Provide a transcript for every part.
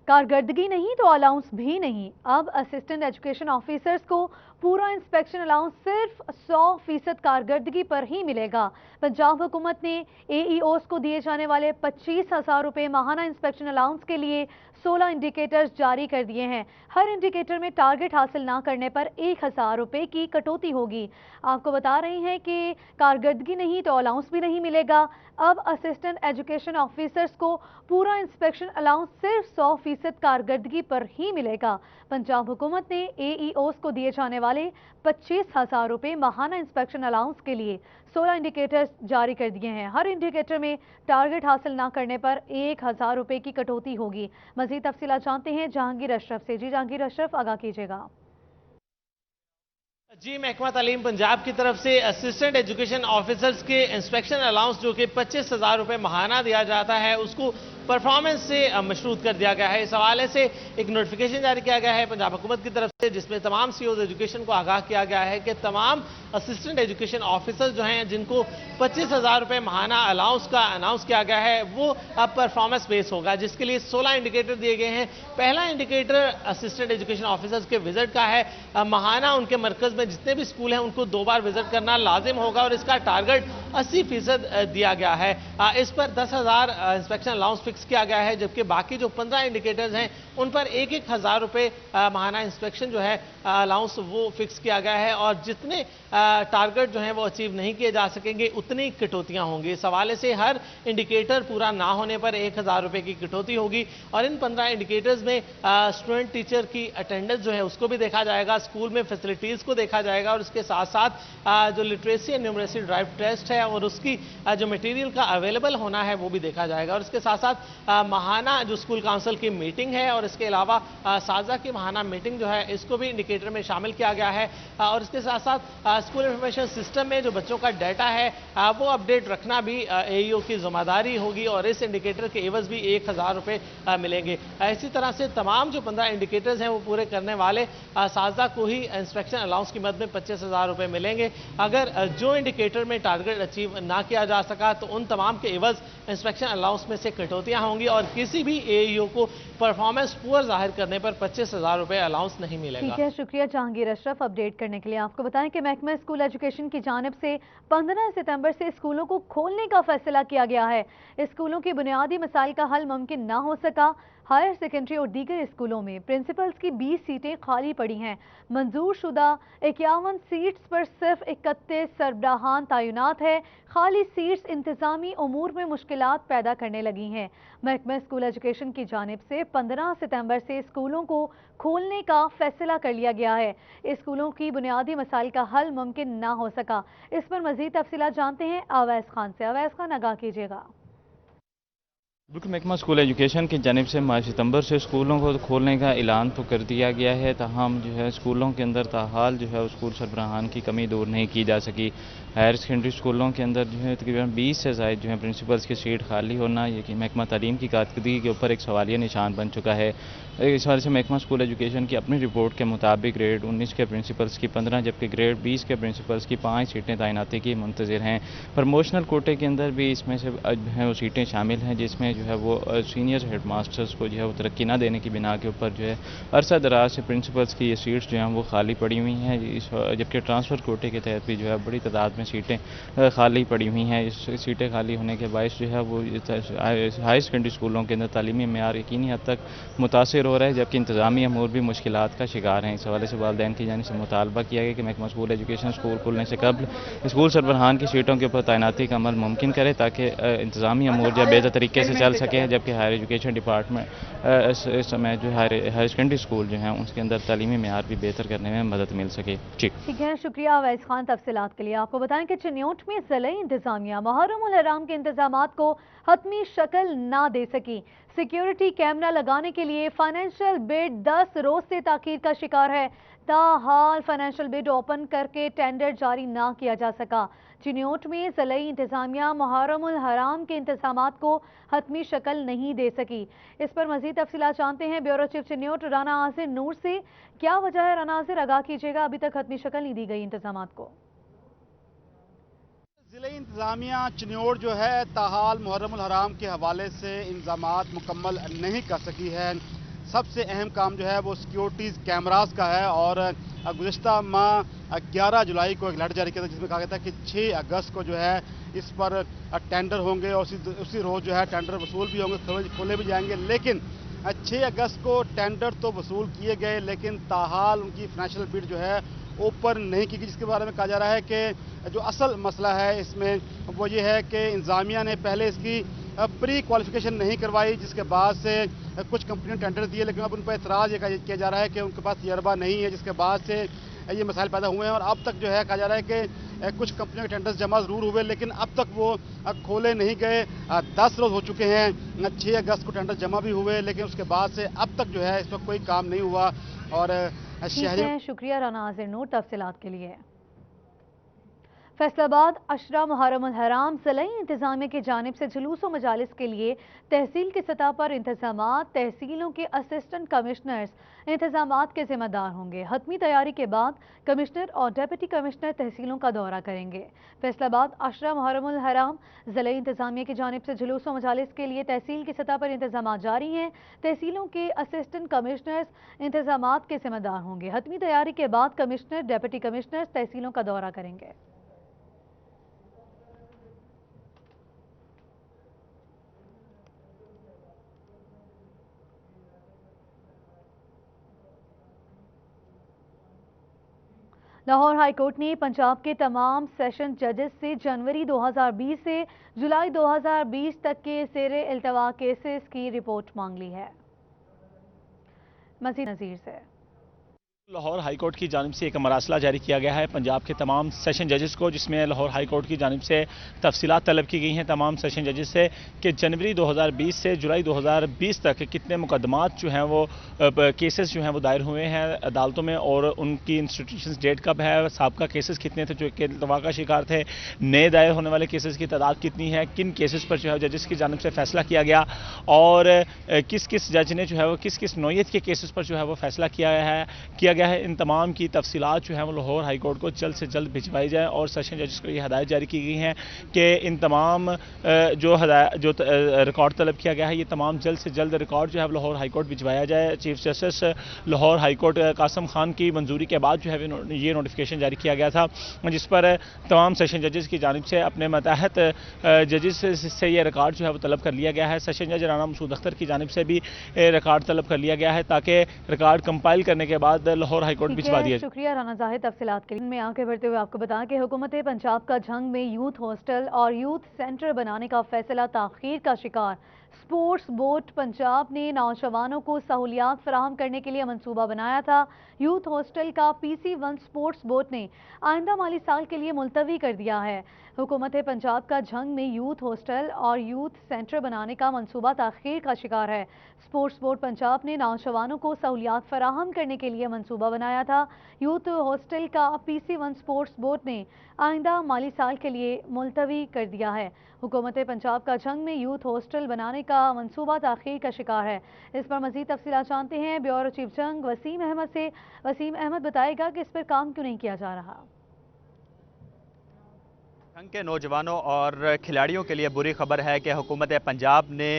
कारकर्दगी नहीं तो अलाउंस भी नहीं। अब असिस्टेंट एजुकेशन ऑफिसर्स को पूरा इंस्पेक्शन अलाउंस सिर्फ 100% कारकर्दगी पर ही मिलेगा। पंजाब हुकूमत ने एईओस को दिए जाने वाले 25,000 रुपए माहाना इंस्पेक्शन अलाउंस के लिए 16 इंडिकेटर्स जारी कर दिए हैं। हर इंडिकेटर में टारगेट हासिल ना करने पर 1,000 रुपए की कटौती होगी। आपको बता रहे हैं कि कारकर्दगी नहीं तो अलाउंस भी नहीं मिलेगा। अब असिस्टेंट एजुकेशन ऑफिसर्स को पूरा इंस्पेक्शन अलाउंस सिर्फ 100% कारकर्दगी पर ही मिलेगा। पंजाब हुकूमत ने एईओस को दिए जाने वाले 25,000 रुपए माहाना इंस्पेक्शन अलाउंस के लिए 16 इंडिकेटर्स जारी कर दिए हैं। हर इंडिकेटर में टारगेट हासिल न करने पर 1,000 रुपए की कटौती होगी। मजीद तफसीलात जानते हैं जहांगीर अशरफ से। जी जहांगीर अशरफ, आगाह कीजिएगा। जी, महकमा तालीम पंजाब की तरफ से असिस्टेंट एजुकेशन ऑफिसर्स के इंस्पेक्शन अलाउंस जो कि 25,000 रुपए माहाना दिया जाता है उसको परफॉर्मेंस से मशरूत कर दिया गया है। इस हवाले से एक नोटिफिकेशन जारी किया गया है पंजाब हुकूमत की तरफ से, जिसमें तमाम सीईओज एजुकेशन को आगाह किया गया है कि तमाम असिस्टेंट एजुकेशन ऑफिसर्स जो हैं जिनको 25,000 रुपए माहाना अलाउंस का अनाउंस किया गया है वो अब परफॉर्मेंस बेस होगा, जिसके लिए 16 इंडिकेटर दिए गए हैं। पहला इंडिकेटर असिस्टेंट एजुकेशन ऑफिसर्स के विजिट का है। माहाना उनके मरकज में जितने भी स्कूल हैं उनको 2 बार विजिट करना लाजिम होगा और इसका टारगेट 80% दिया गया है। इस पर 10,000 इंस्पेक्शन अलाउंस फिक्स किया गया है, जबकि बाकी जो 15 इंडिकेटर्स हैं उन पर 1,000 रुपए माहाना इंस्पेक्शन जो है अलाउंस वो फिक्स किया गया है और जितने टारगेट जो हैं वो अचीव नहीं किए जा सकेंगे उतनी कटौतियां होंगी। इस हवाले से हर इंडिकेटर पूरा ना होने पर 1,000 रुपए की कटौती होगी और इन 15 इंडिकेटर्स में स्टूडेंट टीचर की अटेंडेंस जो है उसको भी देखा जाएगा, स्कूल में फैसिलिटीज को देखा जाएगा और इसके साथ साथ जो literacy and numeracy drive test है और उसकी जो मटेरियल का अवेलेबल होना है वो भी देखा जाएगा। और इसके साथ साथ माहाना जो स्कूल काउंसिल की मीटिंग है और इसके अलावा साजा की माहाना मीटिंग जो है इसको भी इंडिकेटर में शामिल किया गया है। और इसके साथ साथ स्कूल इंफॉर्मेशन सिस्टम में जो बच्चों का डाटा है वो अपडेट रखना भी एईओ की जिम्मेदारी होगी और इस इंडिकेटर के एवज भी 1,000 रुपए मिलेंगे। इसी तरह से तमाम जो 15 इंडिकेटर्स हैं वो पूरे करने वाले साजा को ही इंस्पेक्शन अलाउंस की मद में 25,000 रुपए मिलेंगे। अगर जो इंडिकेटर में टारगेट अचीव ना किया जा सका तो उन तमाम के एवज इंस्पेक्शन अलाउंस में से कटौतियां होंगी और किसी भी एईओ को परफॉर्मेंस पुअर जाहिर करने पर 25,000 रुपए अलाउंस नहीं मिलेगा। ठीक है, शुक्रिया जहांगीर अशरफ अपडेट करने के लिए। आपको बताएं कि महकमा स्कूल एजुकेशन की जानिब से 15 सितंबर से स्कूलों को खोलने का फैसला किया गया है। स्कूलों की बुनियादी मसाइल का हल मुमकिन ना हो सका। हायर सेकेंडरी और दीगर स्कूलों में प्रिंसिपल्स की 20 सीटें खाली पड़ी हैं। मंजूर शुदा 51 सीट्स पर सिर्फ 31 सरबराहान तैनात है। खाली सीट्स इंतजामी उमूर में मुश्किलात पैदा करने लगी हैं। महकमा स्कूल एजुकेशन की जानिब से 15 सितंबर से स्कूलों को खोलने का फैसला कर लिया गया है। स्कूलों की बुनियादी मसाइल का हल मुमकिन ना हो सका। इस पर मजीद तफसीलात जानते हैं अवैस खान से। अवैस खान, आगाह कीजिएगा। बिल्कुल, महकमा स्कूल एजुकेशन की जानिब से माह सितंबर से स्कूलों को खोलने का ऐलान तो कर दिया गया है, ताहम जो है स्कूलों के अंदर ताहाल जो है स्कूल सरबराहान की कमी दूर नहीं की जा सकी। हायर सेकेंडरी स्कूलों के अंदर जो है तकरीबन 20 से ज़ायद जो है प्रिंसिपल्स की सीट खाली होना ये कि महकमा तालीम की कारकर्दगी के ऊपर एक सवालिया निशान बन चुका है। इस वजह से महकमा स्कूल एजुकेशन की अपनी रिपोर्ट के मुताबिक ग्रेड 19 के प्रिंसिपल्स की 15 जबकि ग्रेड 20 के प्रिंसिपल्स की 5 सीटें तैनाती की मुंतज़िर हैं। प्रमोशनल कोटे के अंदर भी इसमें से जो है वो सीटें शामिल हैं, जिसमें जो है वो सीनियर हेड मास्टर्स को जो है वो तरक्की ना देने की बिना के ऊपर जो है अरसा दराज से प्रिंसिपल्स की ये सीट्स जो हैं वो खाली पड़ी हुई हैं। जबकि ट्रांसफ़र कोटे के तहत भी जो है बड़ी तादाद में सीटें खाली पड़ी हुई हैं। इस सीटें खाली होने के बायस जो है वो हाई सेकेंडरी स्कूलों के अंदर तालीमी मेयार यकीनी हद तक मुतासर हो रहा है, जबकि इंतजामी अमूर भी मुश्किलात का शिकार हैं। इस हवाले से वालिदैन की जानिब से मुतालबा किया गया कि महकमा स्कूल एजुकेशन स्कूल खुलने से कबल स्कूल सरबराहान की सीटों के ऊपर तैनाती का अमल मुमकिन करे ताकि इंतजामी अमूर जो बेहतर तरीके से चल सके। जबकि हायर एजुकेशन डिपार्टमेंट इस समय जो हायर सेकेंडरी स्कूल जो हैं उसके अंदर तालीमी मेयार भी बेहतर करने में मदद मिल सके। ठीक है, शुक्रिया अवैस खान तफसीलात के लिए। आपको बताएं कि चिन्योट में ज़िला इंतजामिया मुहर्रम उल हराम के इंतजामात को हतमी शक्ल ना दे सकी। सिक्योरिटी कैमरा लगाने के लिए फाइनेंशियल बिड 10 रोज से ताखीर का शिकार है। ताहाल फाइनेंशियल बिड ओपन करके टेंडर जारी ना किया जा सका। चिन्योट में ज़िलाई इंतजामिया मुहर्रम उल हराम के इंतजामात को हतमी शक्ल नहीं दे सकी। इस पर मजीद तफसीलात जानते हैं ब्यूरो चीफ चिन्योट राना आसिर नूर से। क्या वजह है राना आसिर, आगाह कीजिएगा। अभी तक हतमी शक्ल नहीं दी गई इंतजामात को। ज़िले इंतजामिया चिन्योट जो है ताहाल मुहर्रम उल हराम के हवाले से इंतजामात मुकम्मल नहीं कर सकी है। सबसे अहम काम जो है वो सिक्योरिटीज़ कैमरास का है। और गुज़िश्ता माह 11 जुलाई को एक लेटर जारी किया था जिसमें कहा गया था कि 6 अगस्त को जो है इस पर टेंडर होंगे और उसी रोज़ जो है टेंडर वसूल भी होंगे, खोले भी जाएंगे। लेकिन 6 अगस्त को टेंडर तो वसूल किए गए, लेकिन ताहाल उनकी फाइनेंशियल बिड जो है ऊपर नहीं की गई, जिसके बारे में कहा जा रहा है कि जो असल मसला है इसमें वो ये है कि इंतज़ामिया ने पहले इसकी प्री क्वालिफिकेशन नहीं करवाई, जिसके बाद से कुछ कंपनी ने टेंडर दिए, लेकिन अब उन पर एतराज़ ये किया जा रहा है कि उनके पास तजर्बा नहीं है, जिसके बाद से ये मसाइल पैदा हुए हैं। और अब तक जो है कहा जा रहा है कि कुछ कंपनियों के टेंडर्स जमा ज़रूर हुए, लेकिन अब तक वो खोले नहीं गए। 10 रोज़ हो चुके हैं, 6 अगस्त को टेंडर जमा भी हुए, लेकिन उसके बाद से अब तक जो है इस पर कोई काम नहीं हुआ। और शहरी शुक्रिया राना आज़िर नूर तफसीलात के लिए। फैसलाबाद अशरा मुहर्रम उल हराम ज़िला इंतज़ामिया की जानिब से जुलूस व मजालिस के लिए तहसील की सतह पर इंतज़ामात, तहसीलों के असिस्टेंट कमिश्नर्स इंतज़ामात के ज़िम्मेदार होंगे। हतमी तैयारी के बाद कमिश्नर और डिप्टी कमिश्नर तहसीलों का दौरा करेंगे। फैसलाबाद अशरा मुहर्रम उल हराम ज़िला इंतज़ामिया की जानिब से जुलूस व मजालिस के लिए तहसील की सतह पर इंतज़ामात जारी हैं। तहसीलों के असिस्टेंट कमिश्नर्स इंतज़ामात के ज़िम्मेदार होंगे। हतमी तैयारी के बाद कमिश्नर, डिप्टी कमिश्नर्स तहसीलों का दौरा करेंगे। लाहौर हाई कोर्ट ने पंजाब के तमाम सेशन जजेस से जनवरी 2020 से जुलाई 2020 तक के ज़ेरे इल्तवा केसेस की रिपोर्ट मांग ली है। मज़ीद नज़ीर से लाहौर हाई कोर्ट की जानिब से एक मरासला जारी किया गया है पंजाब के तमाम सेशन जजेस को, जिसमें लाहौर हाई कोर्ट की जानिब से तफसीलात तलब की गई हैं तमाम सेशन जजेस से कि जनवरी 2020 से जुलाई 2020 तक कितने मुकदमात जो हैं वो केसेस जो हैं वो दायर हुए हैं अदालतों में, और उनकी इंस्टीट्यूशन डेट कब है, साबका केसेस कितने थे जो कि इल्तवा का शिकार थे, नए दायर होने वाले केसेस की तादाद कितनी है, किन केसेस पर जो है जजेस की जानिब से फैसला किया गया, और किस किस जज ने जो है वो किस किस नौयत के केसेस पर जो है वो फैसला किया गया है। इन तमाम की तफसीलात जो है वो लाहौर हाई कोर्ट को जल्द से जल्द भिजवाई जाए, और सेशन जजेस को ये हदायत जारी की गई हैं कि इन तमाम जो रिकॉर्ड तलब किया गया है ये तमाम जल्द से जल्द रिकॉर्ड जो है लाहौर हाई कोर्ट भिजवाया जाए। Chief justice Lahore high court Qasim Khan की मंजूरी के बाद जो है ये नोटिफिकेशन जारी किया गया था, जिस पर तमाम सेशन जजेस की जानिब से अपने मतहत जजेस से ये रिकॉर्ड जो है वो तलब कर लिया गया है। सेशन जज राना मसूद अख्तर की जानिब से भी रिकॉर्ड तलब कर लिया गया है ताकि रिकॉर्ड कंपाइल करने के बाद लाहौर हाई कोर्ट भिजवा दिया। शुक्रिया राना जाहिद तफसीलात के लिए। में आगे बढ़ते हुए आपको बताएं कि हुकूमत पंजाब का झंग में यूथ हॉस्टल और यूथ सेंटर बनाने का फैसला ताखीर का शिकार। स्पोर्ट्स बोर्ड पंजाब ने नौजवानों को सहूलियात फराहम करने के लिए मंसूबा बनाया था। यूथ हॉस्टल का PC1 स्पोर्ट्स बोर्ड ने आइंदा माली साल के लिए मुलतवी कर दिया है। हुकूमत पंजाब का झंग में यूथ हॉस्टल और यूथ सेंटर बनाने का मंसूबा ताखीर का शिकार है। स्पोर्ट्स बोर्ड पंजाब ने नौजवानों को सहूलियात फराहम करने के लिए मंसूबा बनाया था। यूथ हॉस्टल का PC1 स्पोर्ट्स बोर्ड ने आइंदा माली साल के लिए मुलतवी कर दिया है। हुकूमत पंजाब का झंग में यूथ हॉस्टल बनाने का मंसूबा ताखीर का शिकार है। इस पर मजीद तफसीलात जानते हैं ब्यूरो चीफ जंग वसीम अहमद से। वसीम अहमद बताएगा कि इस पर काम क्यों नहीं किया जा रहा। झंग के नौजवानों और खिलाड़ियों के लिए बुरी खबर है कि हुकूमत पंजाब ने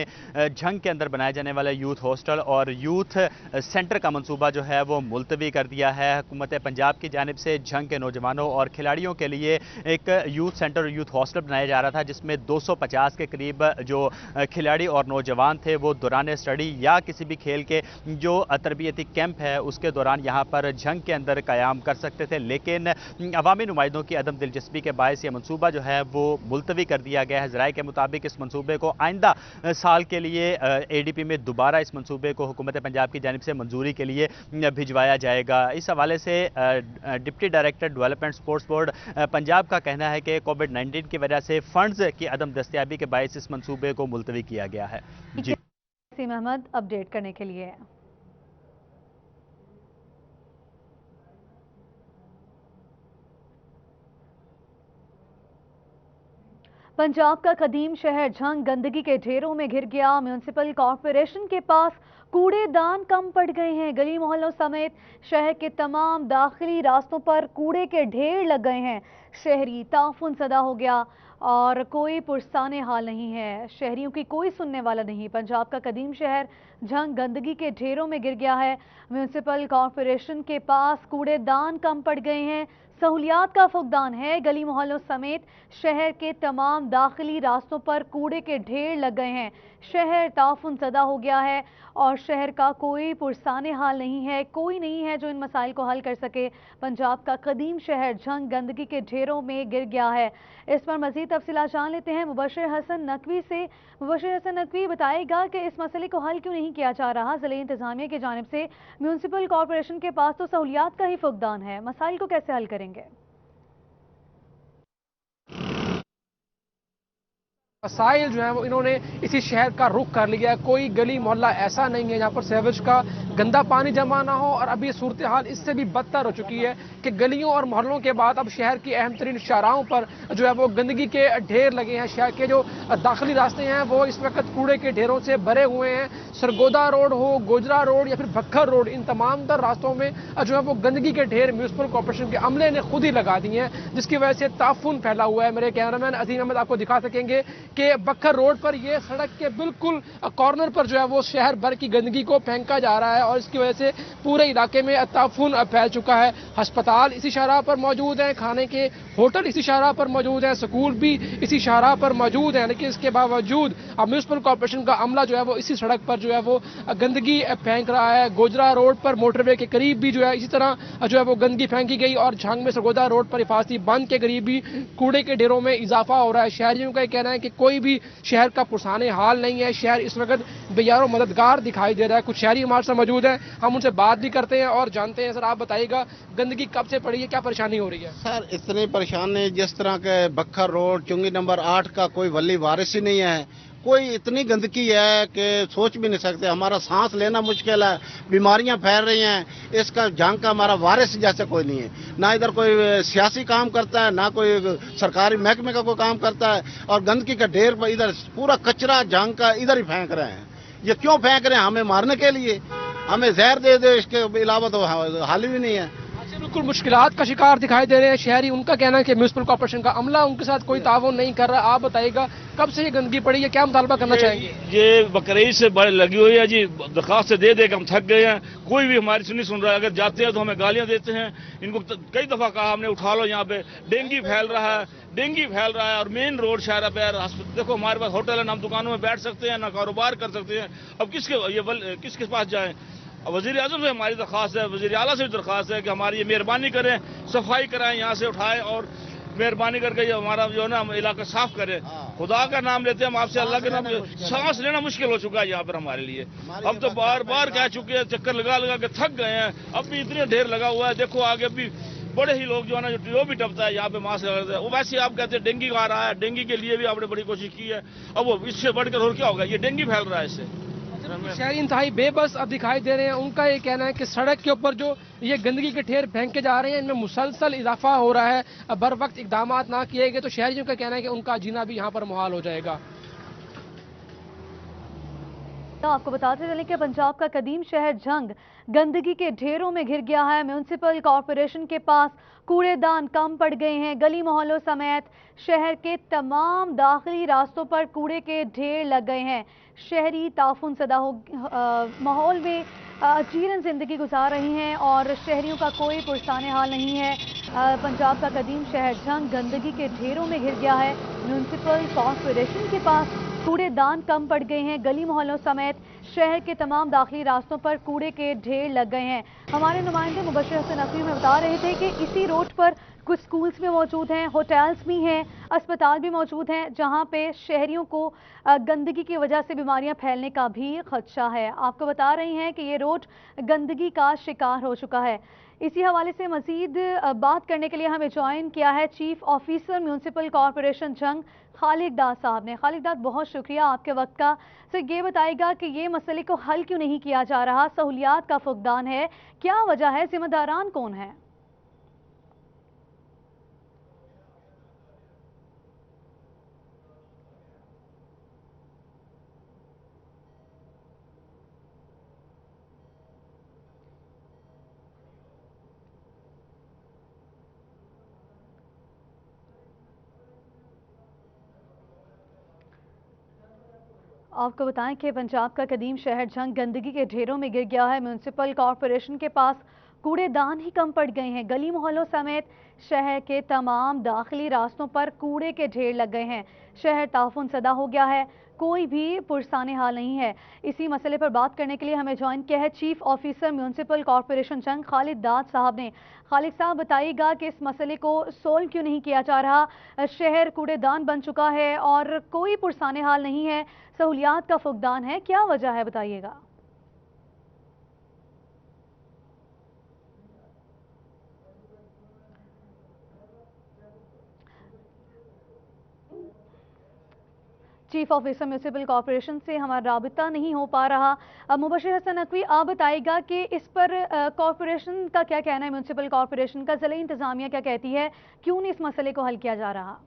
झंग के अंदर बनाए जाने वाले यूथ हॉस्टल और यूथ सेंटर का मंसूबा जो है वो मुलतवी कर दिया है। हुकूमत पंजाब की जानिब से झंग के नौजवानों और खिलाड़ियों के लिए एक यूथ सेंटर और यूथ हॉस्टल बनाया जा रहा था, जिसमें 250 के करीब जो खिलाड़ी और नौजवान थे वो दौरान स्टडी या किसी भी खेल के जो तरबियती कैंप है उसके दौरान यहाँ पर झंग के अंदर क़याम कर सकते थे, लेकिन अवामी नुमाइंदों की अदम दिलचस्पी के बायस ये मंसूबा जो है वो मुलतवी कर दिया गया है। ज़राए के मुताबिक इस मंसूबे को आइंदा साल के लिए ADP में दोबारा इस मंसूबे को हुकूमत पंजाब की जानिब से मंजूरी के लिए भिजवाया जाएगा। इस हवाले से deputy director development sports board Punjab का कहना है कि कोविड-19 की वजह से फंड्स की अदम दस्तयाबी के बायस इस मंसूबे को मुलतवी किया गया है। जी वसीम अहमद अपडेट करने के लिए। पंजाब का कदीम शहर झंग गंदगी के ढेरों में घिर गया। म्यूनिसिपल कॉरपोरेशन के पास कूड़ेदान कम पड़ गए हैं। गली मोहल्लों समेत शहर के तमाम दाखिली रास्तों पर कूड़े के ढेर लग गए हैं। शहरी ताफुन सदा हो गया। اور کوئی پرسان حال نہیں ہے، شہریوں کی کوئی سننے والا نہیں۔ پنجاب کا قدیم شہر جھنگ گندگی کے ڈھیروں میں گر گیا ہے۔ میونسپل کارپوریشن کے پاس کوڑے دان کم پڑ گئے ہیں، سہولیات کا فقدان ہے۔ گلی محلوں سمیت شہر کے تمام داخلی راستوں پر کوڑے کے ڈھیر لگ گئے ہیں۔ شہر تعفن زدہ ہو گیا ہے اور شہر کا کوئی پرسان حال نہیں ہے، کوئی نہیں ہے جو ان مسائل کو حل کر سکے۔ پنجاب کا قدیم شہر جھنگ گندگی کے ڈھیروں میں گر گیا ہے۔ اس پر مزید تفصیلات جان لیتے ہیں مبشر حسن نقوی سے۔ مبشر حسن نقوی بتائے گا کہ اس مسئلے کو حل کیوں نہیں کیا جا رہا؟ ضلعی انتظامیہ کی جانب سے میونسپل کارپوریشن کے پاس تو سہولیات کا ہی فقدان ہے، مسائل کو کیسے حل کریں گے؟ مسائل جو ہیں وہ انہوں نے اسی شہر کا رخ کر لیا ہے۔ کوئی گلی محلہ ایسا نہیں ہے جہاں پر سیویج کا گندا پانی جمع نہ ہو، اور ابھی صورتحال اس سے بھی بدتر ہو چکی ہے کہ گلیوں اور محلوں کے بعد اب شہر کی اہم ترین شاہراہوں پر جو ہے وہ گندگی کے ڈھیر لگے ہیں۔ شہر کے جو داخلی راستے ہیں وہ اس وقت کوڑے کے ڈھیروں سے بھرے ہوئے ہیں۔ سرگودا روڈ ہو، گوجرا روڈ یا پھر بکھر روڈ، ان تمام تر راستوں میں جو ہے وہ گندگی کے ڈھیر میونسپل کارپوریشن کے عملے نے خود ہی لگا دیے ہیں، جس کی وجہ سے تعفن پھیلا ہوا ہے۔ میرے کیمرامین عظیم احمد آپ کو دکھا سکیں گے کہ بکھر روڈ پر یہ سڑک کے بالکل کارنر پر جو ہے وہ شہر بھر کی گندگی کو پھینکا جا رہا ہے، اور اس کی وجہ سے پورے علاقے میں تعفن پھیل چکا ہے۔ ہسپتال اسی شاہراہ پر موجود ہیں، کھانے کے ہوٹل اسی شاہراہ پر موجود ہیں، سکول بھی اسی شاہراہ پر موجود ہیں، لیکن اس کے باوجود میونسپل کارپوریشن کا عملہ جو ہے وہ اسی سڑک پر جو ہے وہ گندگی پھینک رہا ہے۔ گوجرا روڈ پر موٹر وے کے قریب بھی جو ہے اسی طرح جو ہے وہ گندگی پھینکی گئی، اور جھنگ میں سرگودا روڈ پر حفاظتی بند کے قریب بھی کوڑے کے ڈھیروں میں اضافہ ہو رہا ہے۔ شہریوں کا یہ کہنا ہے کہ کوئی بھی شہر کا پرسان حال نہیں ہے، شہر اس وقت بے یار و مددگار دکھائی دے رہا ہے۔ کچھ شہری ہمارے ساتھ موجود ہیں، ہم ان سے بات بھی کرتے ہیں اور جانتے ہیں۔ سر آپ بتائیے گا گندگی کب سے پڑی ہے، کیا پریشانی ہو رہی ہے؟ سر اتنی پریشانی جس طرح کے بکھر روڈ چنگی نمبر 8 کا کوئی ولی وارث ہی نہیں ہے، کوئی اتنی گندگی ہے کہ سوچ بھی نہیں سکتے، ہمارا سانس لینا مشکل ہے، بیماریاں پھیل رہی ہیں۔ اس کا جنگ کا ہمارا وارث جیسے کوئی نہیں ہے، نہ ادھر کوئی سیاسی کام کرتا ہے، نہ کوئی سرکاری محکمے کا کوئی کام کرتا ہے، اور گندگی کا ڈھیر پر ادھر پورا کچرا جنگ کا ادھر ہی پھینک رہے ہیں۔ یہ کیوں پھینک رہے ہیں؟ ہمیں مارنے کے لیے، ہمیں زہر دے دے، اس کے علاوہ تو حل بھی نہیں ہے۔ بالکل مشکلات کا شکار دکھائی دے رہے ہیں شہری۔ ان کا کہنا ہے کہ میونسپل کارپوریشن کا عملہ ان کے ساتھ کوئی تعاون نہیں کر رہا۔ آپ بتائیے گا کب سے یہ گندگی پڑی ہے، کیا مطالبہ کرنا چاہیں گے؟ یہ بقرعید سے لگی ہوئی ہے جی، درخواست دے دے کے ہم تھک گئے ہیں، کوئی بھی ہماری نہیں سن رہا ہے۔ اگر جاتے ہیں تو ہمیں گالیاں دیتے ہیں۔ ان کو کئی دفعہ کہا ہم نے اٹھا لو، یہاں پہ ڈینگی پھیل رہا ہے، اور مین روڈ شہر پہ دیکھو ہمارے پاس ہوٹل ہے، ہم دکانوں میں بیٹھ سکتے ہیں، نہ کاروبار کر سکتے ہیں۔ اب کس کے پاس جائیں؟ وزیر اعظم سے ہماری درخواست ہے، وزیر اعلیٰ سے بھی درخواست ہے کہ ہماری یہ مہربانی کریں، صفائی کرائیں، یہاں سے اٹھائیں اور مہربانی کر کے یہ ہمارا جو ہے نا علاقہ صاف کریں۔ خدا کا نام لیتے ہیں ہم آپ سے، اللہ کے نام، سانس لینا مشکل ہو چکا ہے یہاں پر ہمارے لیے۔ اب تو بار بار کہہ چکے ہیں، چکر لگا لگا کے تھک گئے ہیں، اب بھی اتنے ڈھیر لگا ہوا ہے۔ دیکھو آگے بھی بڑے ہی لوگ جو ہے نا جو بھی ٹپتا ہے یہاں پہ ماسک لگاتے ہیں، وہ ویسے آپ کہتے ہیں ڈینگی آ رہا ہے، ڈینگی کے لیے بھی آپ نے بڑی کوشش کی ہے، اب وہ اس سے بڑھ کر اور کیا ہوگا، یہ ڈینگی پھیل رہا ہے اس سے۔ شہری انتہائی بے بس اب دکھائی دے رہے ہیں۔ ان کا یہ کہنا ہے کہ سڑک کے اوپر جو یہ گندگی کے ڈھیر پھینکے جا رہے ہیں، ان میں مسلسل اضافہ ہو رہا ہے۔ بر وقت اقدامات نہ کیے گئے تو شہریوں کا کہنا ہے کہ ان کا جینا بھی یہاں پر محال ہو جائے گا۔ آپ کو بتاتے چلیں کہ پنجاب کا قدیم شہر جھنگ گندگی کے ڈھیروں میں گر گیا ہے۔ میونسپل کارپوریشن کے پاس کوڑے دان کم پڑ گئے ہیں۔ گلی محلوں سمیت شہر کے تمام داخلی راستوں پر کوڑے کے ڈھیر لگ گئے ہیں۔ شہری تعفن زدہ ماحول میں اچیرن زندگی گزار رہی ہیں اور شہریوں کا کوئی پرسان حال نہیں ہے۔ پنجاب کا قدیم شہر جھنگ گندگی کے ڈھیروں میں گر گیا ہے۔ میونسپل کارپوریشن کے پاس کوڑے دان کم پڑ گئے ہیں۔ گلی محلوں سمیت شہر کے تمام داخلی راستوں پر کوڑے کے ڈھیر لگ گئے ہیں۔ ہمارے نمائندے مبشر حسن نقوی میں بتا رہے تھے کہ اسی روڈ پر کچھ سکولز بھی موجود ہیں، ہوٹلز بھی ہیں، اسپتال بھی موجود ہیں، جہاں پہ شہریوں کو گندگی کی وجہ سے بیماریاں پھیلنے کا بھی خدشہ ہے۔ آپ کو بتا رہی ہیں کہ یہ روڈ گندگی کا شکار ہو چکا ہے۔ اسی حوالے سے مزید بات کرنے کے لیے ہمیں جوائن کیا ہے chief officer municipal corporation Jhang Khalid Dar صاحب نے۔ خالد ڈار، بہت شکریہ آپ کے وقت کا۔ سر یہ بتائے گا کہ یہ مسئلے کو حل کیوں نہیں کیا جا رہا؟ سہولیات کا فقدان ہے، کیا وجہ ہے؟ ذمہ داران کون ہیں؟ आपको बताएं कि पंजाब का कदीम शहर झंग गंदगी के ढेरों में गिर गया है। म्यूनसिपल कॉरपोरेशन के पास कूड़ेदान ही कम पड़ गए हैं। गली मोहल्लों समेत शहर के तमाम दाखिली रास्तों पर कूड़े के ढेर लग गए हैं। शहर ताफुन सदा हो गया है, कोई भी पुरसाने हाल नहीं है। इसी मसले पर बात करने के लिए हमें ज्वाइन किया है chief officer municipal corporation Jhang Khalid दाद साहब ने। खालिद साहब, बताइएगा कि इस मसले को सोल्व क्यों नहीं किया जा रहा? शहर कूड़ेदान बन चुका है और कोई पुरसाने हाल नहीं है, सहूलियात का फुकदान है, क्या वजह है, बताइएगा। चीफ ऑफिसर म्यूनसिपल कॉरपोरेशन से हमारा राबिता नहीं हो पा रहा। मुबशिर हसन नकवी, आप बताइएगा कि इस पर कॉरपोरेशन का क्या कहना है, म्यूनसिपल कॉरपोरेशन का, ज़िला इंतजामिया क्या कहती है, क्यों नहीं इस मसले को हल किया जा रहा?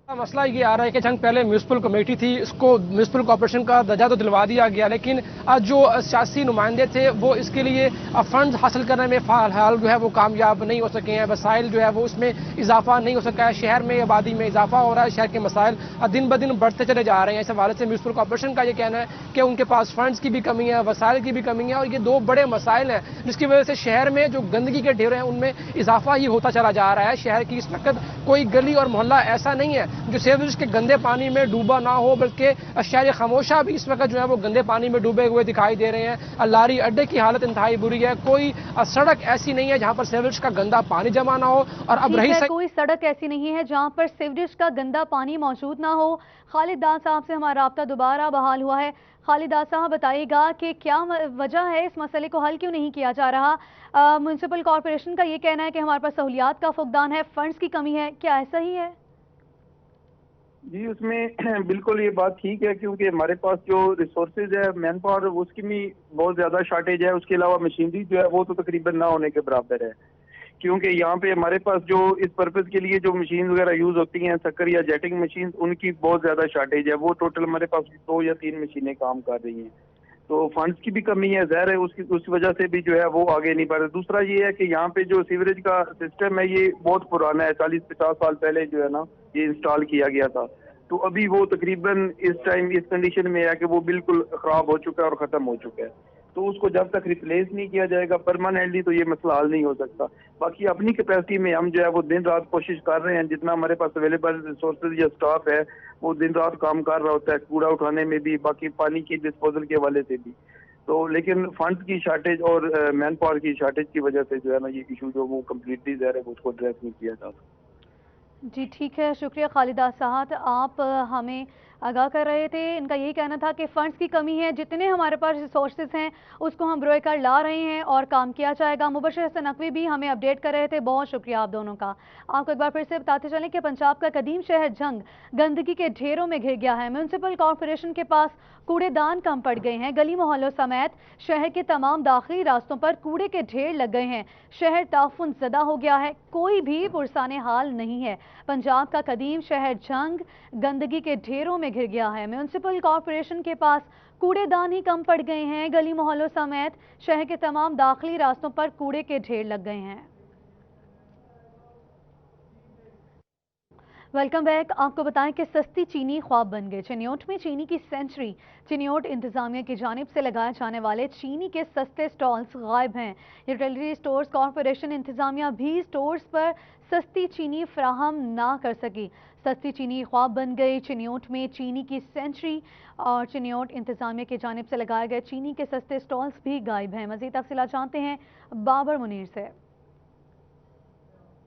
मसला ये आ रहा है कि जंग पहले म्यूनसिपल कमेटी थी, इसको म्यूनसिपल कॉर्पोरेशन का दर्जा तो दिलवा दिया गया, लेकिन आज जो सियासी नुमाइंदे थे वो इसके लिए फंड हासिल करने में फिलहाल जो है वो कामयाब नहीं हो सके हैं। वसाइल जो है वो उसमें इजाफा नहीं हो सका है। शहर में आबादी में इजाफा हो रहा है, शहर के मसाइल दिन ब दिन बढ़ते चले जा रहे हैं। इस हवाले से म्यूनसिपल कॉर्पोरेशन का ये कहना है कि उनके पास फंड्स की भी कमी है, वसाइल की भी कमी है, और ये दो बड़े मसाइल हैं जिसकी वजह से शहर में जो गंदगी के ढेर हैं उनमें इजाफा ही होता चला जा रहा है। शहर की इस वक्त कोई गली और मोहल्ला ऐसा नहीं है जो सीवरेज के गंदे पानी में डूबा ना हो, बल्कि शहर खामोशा भी इस वक्त जो है वो गंदे पानी में डूबे हुए दिखाई दे रहे हैं। लारी अड्डे की हालत इंतहाई बुरी है, कोई सड़क ऐसी नहीं है जहां पर सीवरेज का गंदा पानी जमा ना हो। और अब रही कोई सड़क ऐसी नहीं है जहां पर सीवरेज का गंदा पानी मौजूद ना हो। खालिद दाद साहब से हमारा राब्ता दोबारा बहाल हुआ है। खालिद दाद साहब, बताइएगा कि क्या वजह है, इस मसले को हल क्यों नहीं किया जा रहा? म्यूनसिपल कॉरपोरेशन का ये कहना है कि हमारे पास सहूलियात का फुकदान है, फंड्स की कमी है, क्या ऐसा ही है? जी, उसमें बिल्कुल ये बात ठीक है, क्योंकि हमारे पास जो रिसोर्सेज है, मैन पावर, उसकी भी बहुत ज़्यादा शॉर्टेज है। उसके अलावा मशीनरी जो है वो तो तकरीबन ना होने के बराबर है, क्योंकि यहाँ पे हमारे पास जो इस पर्पज़ के लिए जो मशीन वगैरह यूज़ होती हैं, शक्कर या जेटिंग मशीन, उनकी बहुत ज़्यादा शॉर्टेज है। वो टोटल हमारे पास 2 या 3 मशीनें काम कर रही हैं, तो फंड्स की भी कमी है, ज़ाहिर है उस वजह से भी जो है वो आगे नहीं बढ़ रहा। दूसरा ये है कि यहाँ पे जो सीवरेज का सिस्टम है ये बहुत पुराना है, 40-50 साल पहले जो है ना ये इंस्टॉल किया गया था। तो अभी वो तकरीबन इस टाइम इस कंडीशन में है कि वो बिल्कुल ख़राब हो चुका है और ख़त्म हो चुका है। तो उसको जब तक रिप्लेस नहीं किया जाएगा परमानेंटली तो ये मसला हल नहीं हो सकता। बाकी अपनी कैपेसिटी में हम जो है वो दिन रात कोशिश कर रहे हैं, जितना हमारे पास अवेलेबल रिसोर्सेज या स्टाफ है वो दिन रात काम कर रहा होता है, कूड़ा उठाने में भी, बाकी पानी की डिस्पोजल के हवाले से भी। तो लेकिन फंड्स की शॉर्टेज और मैन पावर की शॉर्टेज की वजह से जो है ना ये इशू जो वो कम्प्लीटली ज़ाहिर है उसको एड्रेस नहीं किया जा सकता। जी ठीक है, शुक्रिया खालिद दाद साहब, आप हमें आगाह कर रहे थे। इनका यही कहना था कि फ़ंड्स की कमी है, जितने हमारे पास रिसोर्सेज हैं उसको हम ब्रोए कर ला रहे हैं और काम किया जाएगा। मुबशिर हसन नकवी भी हमें अपडेट कर रहे थे, बहुत शुक्रिया आप दोनों का। आपको एक बार फिर से बताते चलें कि पंजाब का कदीम शहर झंग गंदगी के ढेरों में घिर गया है। म्यूनसिपल कॉरपोरेशन के पास कूड़ेदान कम पड़ गए हैं, गली मोहल्लों समेत शहर के तमाम दाखिली रास्तों पर कूड़े के ढेर लग गए हैं। शहर ताफुन ज़दा हो गया है, कोई भी पुरसाने हाल नहीं है। पंजाब का कदीम शहर झंग गंदगी के ढेरों में घिर गया है। म्यूनसिपल कॉरपोरेशन के पास कूड़ेदान ही कम पड़ गए हैं, गली मोहल्लों समेत शहर के तमाम दाखिली रास्तों पर कूड़े के ढेर लग गए हैं। Welcome back. आपको बताएं कि सस्ती चीनी ख्वाब बन गए। चिन्योट में चीनी की सेंचुरी। चिन्योट इंतजामिया की जानिब से लगाए जाने वाले चीनी के सस्ते स्टॉल्स गायब हैं। यूटिलिटी स्टोर्स कॉरपोरेशन इंतजामिया भी स्टोर्स पर सस्ती चीनी फराहम ना कर सकी। सस्ती चीनी ख्वाब बन गई। चिन्योट में चीनी की सेंचुरी और चिन्योट इंतजामिया की जानिब से लगाए गए चीनी के सस्ते स्टॉल्स भी गायब हैं। मज़ीद तफसीलात जानते हैं बाबर मुनीर से।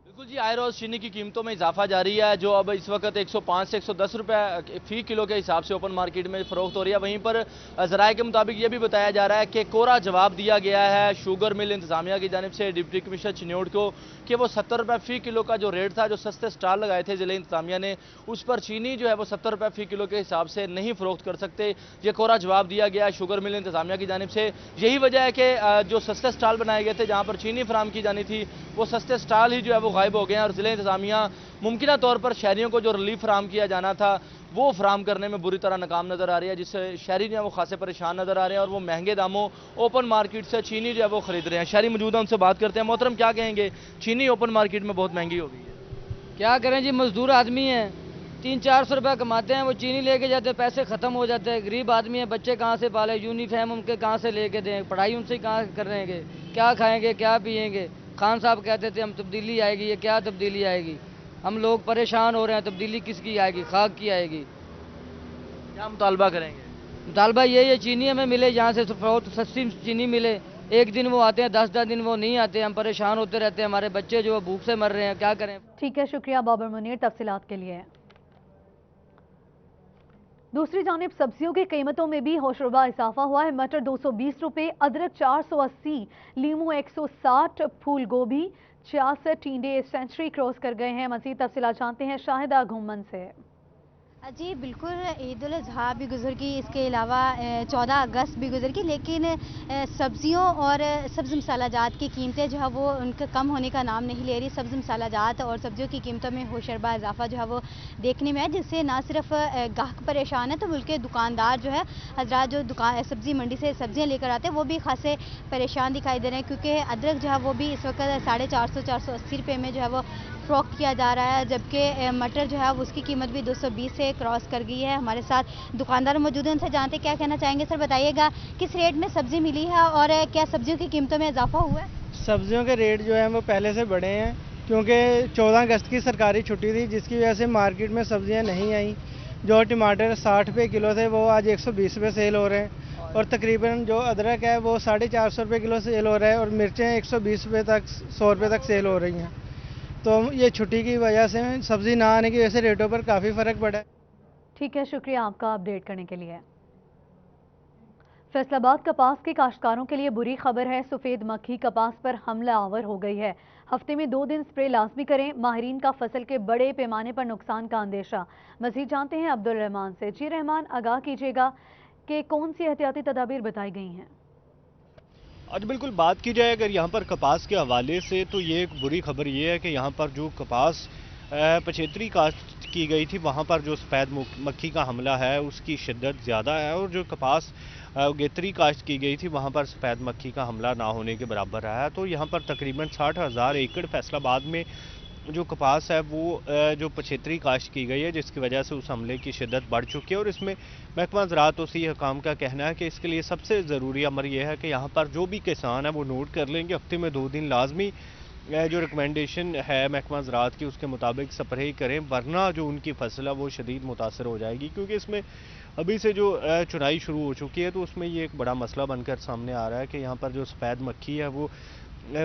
बिल्कुल जी, आए रोज़ चीनी की कीमतों में इजाफा जारी है, जो अब इस वक्त 105 से 110 रुपये फी किलो के हिसाब से ओपन मार्केट में फ़रोख्त हो रही है। वहीं पर ज़राए के मुताबिक ये भी बताया जा रहा है कि कोरा जवाब दिया गया है शुगर मिल इंतजामिया की जानिब से डिप्टी कमिश्नर चिन्योट को कि वो 70 रुपये फ़ी किलो का जो रेट था, जो सस्ते स्टॉल लगाए थे ज़िले इंतजामिया ने, उस पर चीनी जो है वो 70 रुपये फ़ी किलो के हिसाब से नहीं फ़रोख्त कर सकते। ये कोरा जवाब दिया गया है शुगर मिल इंतजामिया की जानिब से। यही वजह है कि जो सस्ते स्टॉल बनाए गए थे जहाँ पर चीनी फराम की जानी थी, वो सस्ते स्टॉल ही जो है वो गायब غائب ہو گئے ہیں اور ضلع انتظامیہ ممکنہ طور پر شہریوں کو جو ریلیف فراہم کیا جانا تھا وہ فراہم کرنے میں بری طرح ناکام نظر آ رہی ہے، جس سے شہری جو ہے وہ خاصے پریشان نظر آ رہے ہیں اور وہ مہنگے داموں اوپن مارکیٹ سے چینی جو ہے وہ خرید رہے ہیں۔ شہری موجود ہیں، ان سے بات کرتے ہیں۔ محترم کیا کہیں گے، چینی اوپن مارکیٹ میں بہت مہنگی ہو گئی ہے؟ کیا کریں جی، مزدور آدمی ہیں، 300-400 روپے کماتے ہیں، وہ چینی لے کے جاتے ہیں، پیسے ختم ہو جاتے ہیں، غریب آدمی ہیں، بچے کہاں سے پالے، یونیفارم ان کے کہاں سے لے کے دیں، پڑھائی ان سے کہاں کریں گے، کیا کھائیں گے، کیا پئیں گے۔ خان صاحب کہتے تھے ہم تبدیلی آئے گی، یہ کیا تبدیلی آئے گی؟ ہم لوگ پریشان ہو رہے ہیں، تبدیلی کس کی آئے گی، خاک کی آئے گی؟ کیا مطالبہ کریں گے؟ مطالبہ یہ چینی ہمیں ملے، یہاں سے بہت سستی چینی ملے۔ ایک دن وہ آتے ہیں، 10 دن وہ نہیں آتے، ہم پریشان ہوتے رہتے ہیں، ہمارے بچے جو بھوک سے مر رہے ہیں، کیا کریں؟ ٹھیک ہے، شکریہ بابر منیر تفصیلات کے لیے۔ دوسری جانب سبزیوں کی قیمتوں میں بھی ہوشربا اضافہ ہوا ہے۔ مٹر 220 روپے، ادرک 480، لیمو 160، پھول گوبھی 66، ٹینڈے سینچری کراس کر گئے ہیں۔ مزید تفصیلات جانتے ہیں شاہدہ گھومن سے۔ جی بالکل، عید الاضحیٰ بھی گزر گئی، اس کے علاوہ 14 اگست بھی گزر گئی، لیکن سبزیوں اور سبز مسالہ جات کی قیمتیں جو ہے وہ ان کا کم ہونے کا نام نہیں لے رہی۔ سبز مسالہ جات اور سبزیوں کی قیمتوں میں ہوشربا اضافہ جو ہے وہ دیکھنے میں ہے، جس سے نہ صرف گاہک پریشان ہے تو بلکہ دکاندار جو ہے، حضرات جو سبزی منڈی سے سبزیاں لے کر آتے ہیں وہ بھی خاصے پریشان دکھائی دے رہے ہیں، کیونکہ ادرک جو ہے وہ بھی اس وقت 450-480 روپے میں جو ہے وہ فروخت کیا جا رہا ہے، جبکہ مٹر جو ہے اس کی قیمت بھی 220 سے کراس کر گئی ہے۔ ہمارے ساتھ دکاندار موجود ہیں، ان سے جانتے کیا کہنا چاہیں گے۔ سر بتائیے گا کس ریٹ میں سبزی ملی ہے اور کیا سبزیوں کی قیمتوں میں اضافہ ہوا ہے؟ سبزیوں کے ریٹ جو ہیں وہ پہلے سے بڑھے ہیں، کیونکہ 14 اگست کی سرکاری چھٹی تھی، جس کی وجہ سے مارکیٹ میں سبزیاں نہیں آئیں۔ جو ٹماٹر 60 روپے کلو تھے وہ آج 120 روپے سیل ہو رہے ہیں، اور تقریباً جو ادرک ہے وہ 450 روپے کلو سیل ہو رہا ہے، اور مرچیں 120 روپے تک 100 روپے تک سیل ہو رہی ہیں۔ تو یہ چھٹی کی وجہ سے سبزی نہ آنے کی وجہ سے ریٹوں پر کافی فرق پڑا ہے۔ ٹھیک ہے، شکریہ آپ کا اپڈیٹ کرنے کے لیے۔ فیصل آباد کپاس کے کاشتکاروں کے لیے بری خبر ہے، سفید مکھی کپاس پر حملہ آور ہو گئی ہے۔ ہفتے میں 2 دن سپرے لازمی کریں، ماہرین کا فصل کے بڑے پیمانے پر نقصان کا اندیشہ۔ مزید جانتے ہیں عبدالرحمان سے۔ جی رحمان، آگاہ کیجیے گا کہ کون سی احتیاطی تدابیر بتائی گئی ہیں؟ آج بالکل بات کی جائے اگر یہاں پر کپاس کے حوالے سے، تو یہ ایک بری خبر یہ ہے کہ یہاں پر جو کپاس 75 کاشت کی گئی تھی وہاں پر جو سفید مکھی کا حملہ ہے اس کی شدت زیادہ ہے، اور جو کپاس گیتری کاشت کی گئی تھی وہاں پر سفید مکھی کا حملہ نہ ہونے کے برابر رہا ہے۔ تو یہاں پر تقریباً 60,000 ایکڑ فیصل آباد میں جو کپاس ہے وہ جو 75 کاشت کی گئی ہے، جس کی وجہ سے اس حملے کی شدت بڑھ چکی ہے، اور اس میں محکمہ زراعت وسیع حکام کا کہنا ہے کہ اس کے لیے سب سے ضروری امر یہ ہے کہ یہاں پر جو بھی کسان ہے وہ نوٹ کر لیں گے، ہفتے میں 2 دن لازمی جو ریکمنڈیشن ہے محکمہ زراعت کی اس کے مطابق سپرے کریں، ورنہ جو ان کی فصل ہے وہ شدید متاثر ہو جائے گی، کیونکہ اس میں ابھی سے جو چنائی شروع ہو چکی ہے تو اس میں یہ ایک بڑا مسئلہ بن کر سامنے آ رہا ہے کہ یہاں پر جو سفید مکھی ہے وہ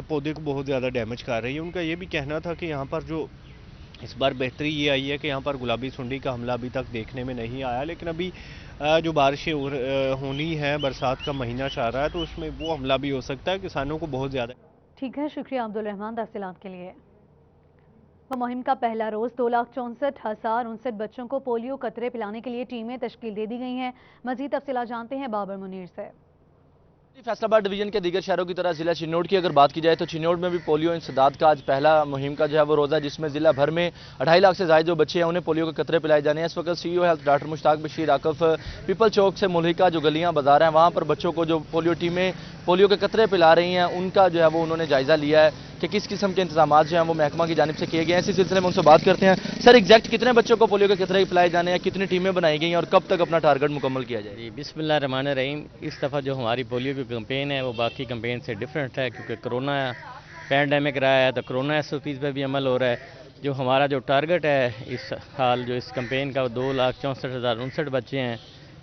پودے کو بہت زیادہ ڈیمیج کر رہی ہے۔ ان کا یہ بھی کہنا تھا کہ یہاں پر جو اس بار بہتری یہ آئی ہے کہ یہاں پر گلابی سنڈی کا حملہ ابھی تک دیکھنے میں نہیں آیا، لیکن ابھی جو بارشیں ہونی ہے، برسات کا مہینہ چل رہا ہے، تو اس میں وہ حملہ بھی ہو سکتا ہے، کسانوں کو بہت زیادہ۔ ٹھیک ہے، شکریہ عبدالرحمان تفصیلات کے لیے۔ مہم کا پہلا روز 2,64,059 بچوں کو پولیو قطرے پلانے کے لیے ٹیمیں تشکیل دے دی گئی ہیں۔ مزید تفصیلات جانتے ہیں بابر منیر سے۔ فیصل آباد ڈویژن کے دیگر شہروں کی طرح ضلع چنوٹ کی اگر بات کی جائے تو چنوٹ میں بھی پولیو انسداد کا آج پہلا مہم کا جو ہے وہ روزہ، جس میں ضلع بھر میں 2.5 لاکھ سے زائد جو بچے ہیں انہیں پولیو کے قطرے پلائے جانے ہیں۔ اس وقت سی او ہیلتھ ڈاکٹر مشتاق بشیر عاقف پیپل چوک سے ملحقہ جو گلیاں بازار ہیں وہاں پر بچوں کو جو پولیو ٹیمیں پولیو کے قطرے پلا رہی ہیں ان کا جو ہے وہ انہوں نے جائزہ لیا ہے کہ کس قسم کے انتظامات جو ہیں وہ محکمہ کی جانب سے کیے گئے ہیں۔ اسی سلسلے میں ان سے بات کرتے ہیں۔ سر ایگزیکٹ کتنے بچوں کو پولیو کے قطرے پلائے جانے ہیں، کتنی ٹیمیں بنائی گئی ہیں اور کب تک اپنا ٹارگٹ مکمل کیا جائے؟ جی بسم اللہ الرحمن الرحیم۔ اس دفعہ جو ہماری پولیو کی کمپین ہے وہ باقی کمپین سے ڈیفرنٹ ہے، کیونکہ کرونا پینڈیمک رہا ہے تو کرونا ایس او پیز پہ بھی عمل ہو رہا ہے۔ جو ہمارا جو ٹارگٹ ہے اس حال جو اس کمپین کا 2,64,059 بچے ہیں،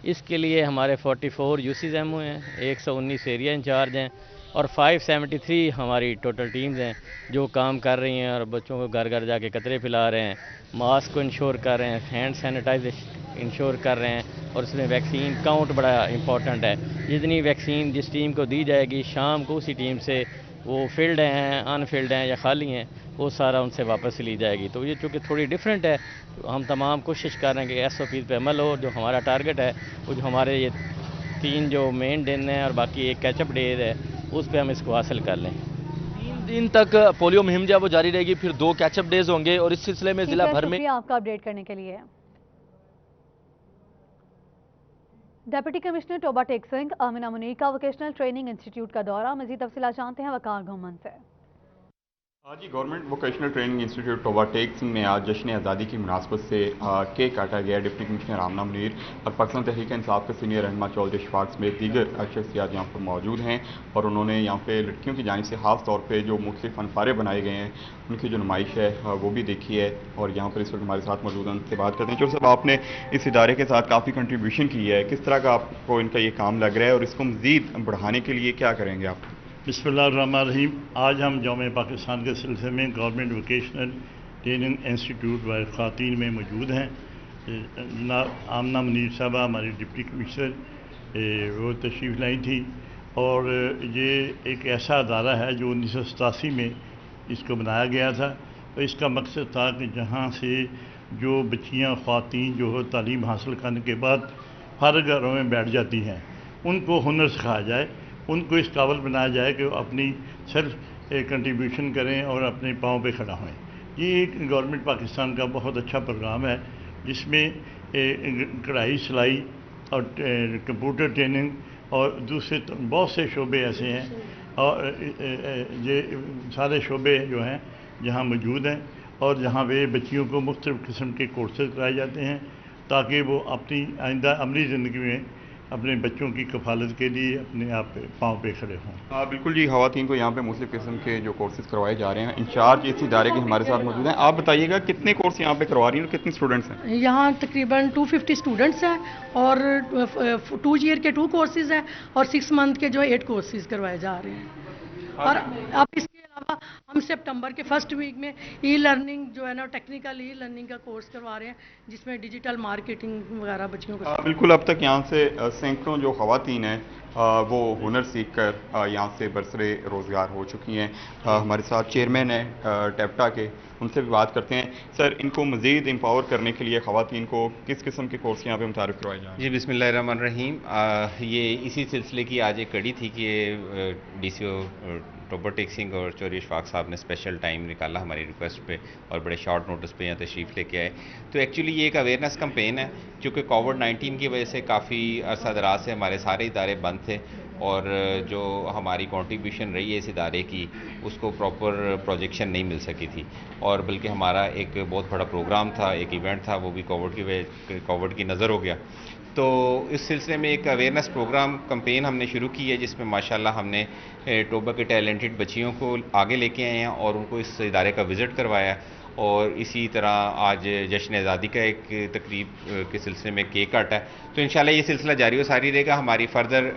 اس کے لیے ہمارے 44 یو سیز ایم او ہیں، 119 ایریا انچارج ہیں اور 573 ہماری ٹوٹل ٹیمز ہیں جو کام کر رہی ہیں اور بچوں کو گھر گھر جا کے قطرے پلا رہے ہیں، ماسک کو انشور کر رہے ہیں، ہینڈ سینیٹائزیشن انشور کر رہے ہیں، اور اس میں ویکسین کاؤنٹ بڑا امپورٹنٹ ہے۔ جتنی ویکسین جس ٹیم کو دی جائے گی شام کو اسی ٹیم سے وہ فیلڈ ہیں، ان فیلڈ ہیں یا خالی ہیں، وہ سارا ان سے واپس لی جائے گی۔ تو یہ چونکہ تھوڑی ڈیفرنٹ ہے، ہم تمام کوشش کر رہے ہیں کہ ایس او پیز پہ عمل ہو۔ جو ہمارا ٹارگٹ ہے وہ جو ہمارے یہ 3 جو مین دن ہیں اور باقی ایک کیچ اپ ڈے ہے اس پہ ہم اس کو حاصل کر لیں۔ 3 तक पोलियो मुहिम जो है वो जारी रहेगी, फिर 2 कैचअप डेज होंगे और इस सिलसिले में जिला भर में। शुक्रिया आपका अपडेट करने के लिए। डेप्यूटी कमिश्नर टोबा टेक सिंह आमिना मुनीर का वोकेशनल ट्रेनिंग इंस्टीट्यूट का दौरा। मजीद तफसीलात जानते हैं वकार घुमन से। आज government vocational training institute Toba Tek Singh में आज जश्न आज़ादी की मुनासबत से केक काटा गया। डिप्टी कमिश्नर आमना मुनीर और पाकिस्तान तहरीक इंसाफ के सीनियर रहनुमा चौधरी इशफाक समेत दीगर शख्सियात यहाँ पर मौजूद हैं और उन्होंने यहाँ पे लड़कियों की जानिब से खास तौर पर जो मुख्तलिफ फनपारे बनाए गए हैं उनकी जो नुमाइश है वो भी देखी है और यहाँ पर इस वक्त हमारे साथ मौजूद हैं, उनसे बात करते हैं। चौधरी साहब, आपने इस इदारे के साथ काफ़ी कंट्रीब्यूशन की है, किस तरह का आपको इनका ये काम लग रहा है और इसको मज़ीद बढ़ाने के लिए क्या करेंगे आप? बिस्मिल्लाहिर्रहमानिर्रहीम। आज हम जौमे पाकिस्तान के सिलसिले में गवर्नमेंट वोकेशनल ट्रेनिंग इंस्टीट्यूट व ख़वातीन में मौजूद हैं। जनाब आमना मुनीर साहबा हमारी डिप्टी कमिश्नर वो तशरीफ़ लाई थी और ये एक ऐसा अदारा है जो 1987 में इसको बनाया गया था और इसका मकसद था कि जहाँ से जो बच्चियाँ ख़वातीन जो हो तालीम हासिल करने के बाद फारग घरों में बैठ जाती हैं उनको हुनर सिखाया जाए, उनको इस काबिल बनाया जाए कि वो अपनी सेल्फ कंट्रीब्यूशन करें और अपने पाँव पे खड़ा हों। ये एक गवर्नमेंट पाकिस्तान का बहुत अच्छा प्रोग्राम है जिसमें कढ़ाई सिलाई और कंप्यूटर ट्रेनिंग और दूसरे बहुत से शोबे ऐसे हैं और ये सारे शोबे जो हैं जहाँ मौजूद हैं और जहाँ वे बच्चियों को मुख्तलिफ़ किस्म के कोर्सेज कराए जाते हैं ताकि वो अपनी आइंदा अमली ज़िंदगी में अपने बच्चों की कफालत के लिए अपने आप पाँव पे खड़े हों। बिल्कुल जी, ख़वातीन को यहाँ पे मुख्तलिफ़ किस्म के जो कोर्सेज करवाए जा रहे हैं। इंचार्ज इस इदारे के हमारे साथ मौजूद हैं, आप बताइएगा कितने कोर्स यहाँ पे करवा रही हैं और कितने स्टूडेंट्स हैं? यहाँ तकरीबन 250 स्टूडेंट्स हैं और 2 ईयर के 2 कोर्सेज हैं और 6 मंथ के जो 8 कोर्सेज करवाए जा रहे हैं। और अब इसके अलावा हम सितंबर के फर्स्ट वीक में ई लर्निंग जो है ना टेक्निकल ई लर्निंग का कोर्स करवा रहे हैं जिसमें डिजिटल मार्केटिंग वगैरह बच्चियों को। बिल्कुल, अब तक यहाँ से सैकड़ों जो ख़वातीन हैं वो हुनर सीख कर यहाँ से बरसरे रोज़गार हो चुकी हैं। हमारे साथ चेयरमैन हैं टेप्टा के, उनसे भी बात करते हैं। सर, इनको मज़ीद एम्पावर करने के लिए ख़वातीन को किस किस्म के कोर्स यहाँ पे मुतारिफ करवाए जाएँ? जी बिस्मिल्लाहिर्रहमानिर्रहीम। ये इसी सिलसिले की आज एक कड़ी थी कि DCO टोबा टेक सिंह और चौधरी इशफाक साहब ने स्पेशल टाइम निकाला हमारी रिक्वेस्ट पे और बड़े शॉर्ट नोटिस पे यहाँ तशरीफ़ लेके आए। तो एक्चुअली ये एक अवेयरनेस कैंपेन है क्योंकि कोविड-19 की वजह से काफ़ी अरसा दराज से हमारे सारे इदारे बंद थे और जो हमारी कंट्रीब्यूशन रही है इस इदारे की उसको प्रॉपर प्रोजेक्शन नहीं मिल सकी थी और बल्कि हमारा एक बहुत बड़ा प्रोग्राम था, एक इवेंट था, वो भी कोविड की नज़र हो गया। तो इस सिलसिले में एक अवेयरनेस प्रोग्राम कैंपेन हमने शुरू की है जिसमें माशाल्लाह हमने टोबा के टैलेंटेड बच्चियों को आगे लेके आए हैं और उनको इस इदारे का विज़िट करवाया और इसी तरह आज जश्न आज़ादी का एक तकरीब के सिलसिले में केक काटा है। तो इंशाल्लाह ये सिलसिला जारी व सारी रहेगा। हमारी फर्दर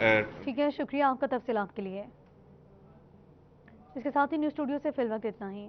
ठीक है, शुक्रिया आपका तफसीलात के लिए। इसके साथ ही न्यूज़ स्टूडियो से फिल वक्त इतना ही।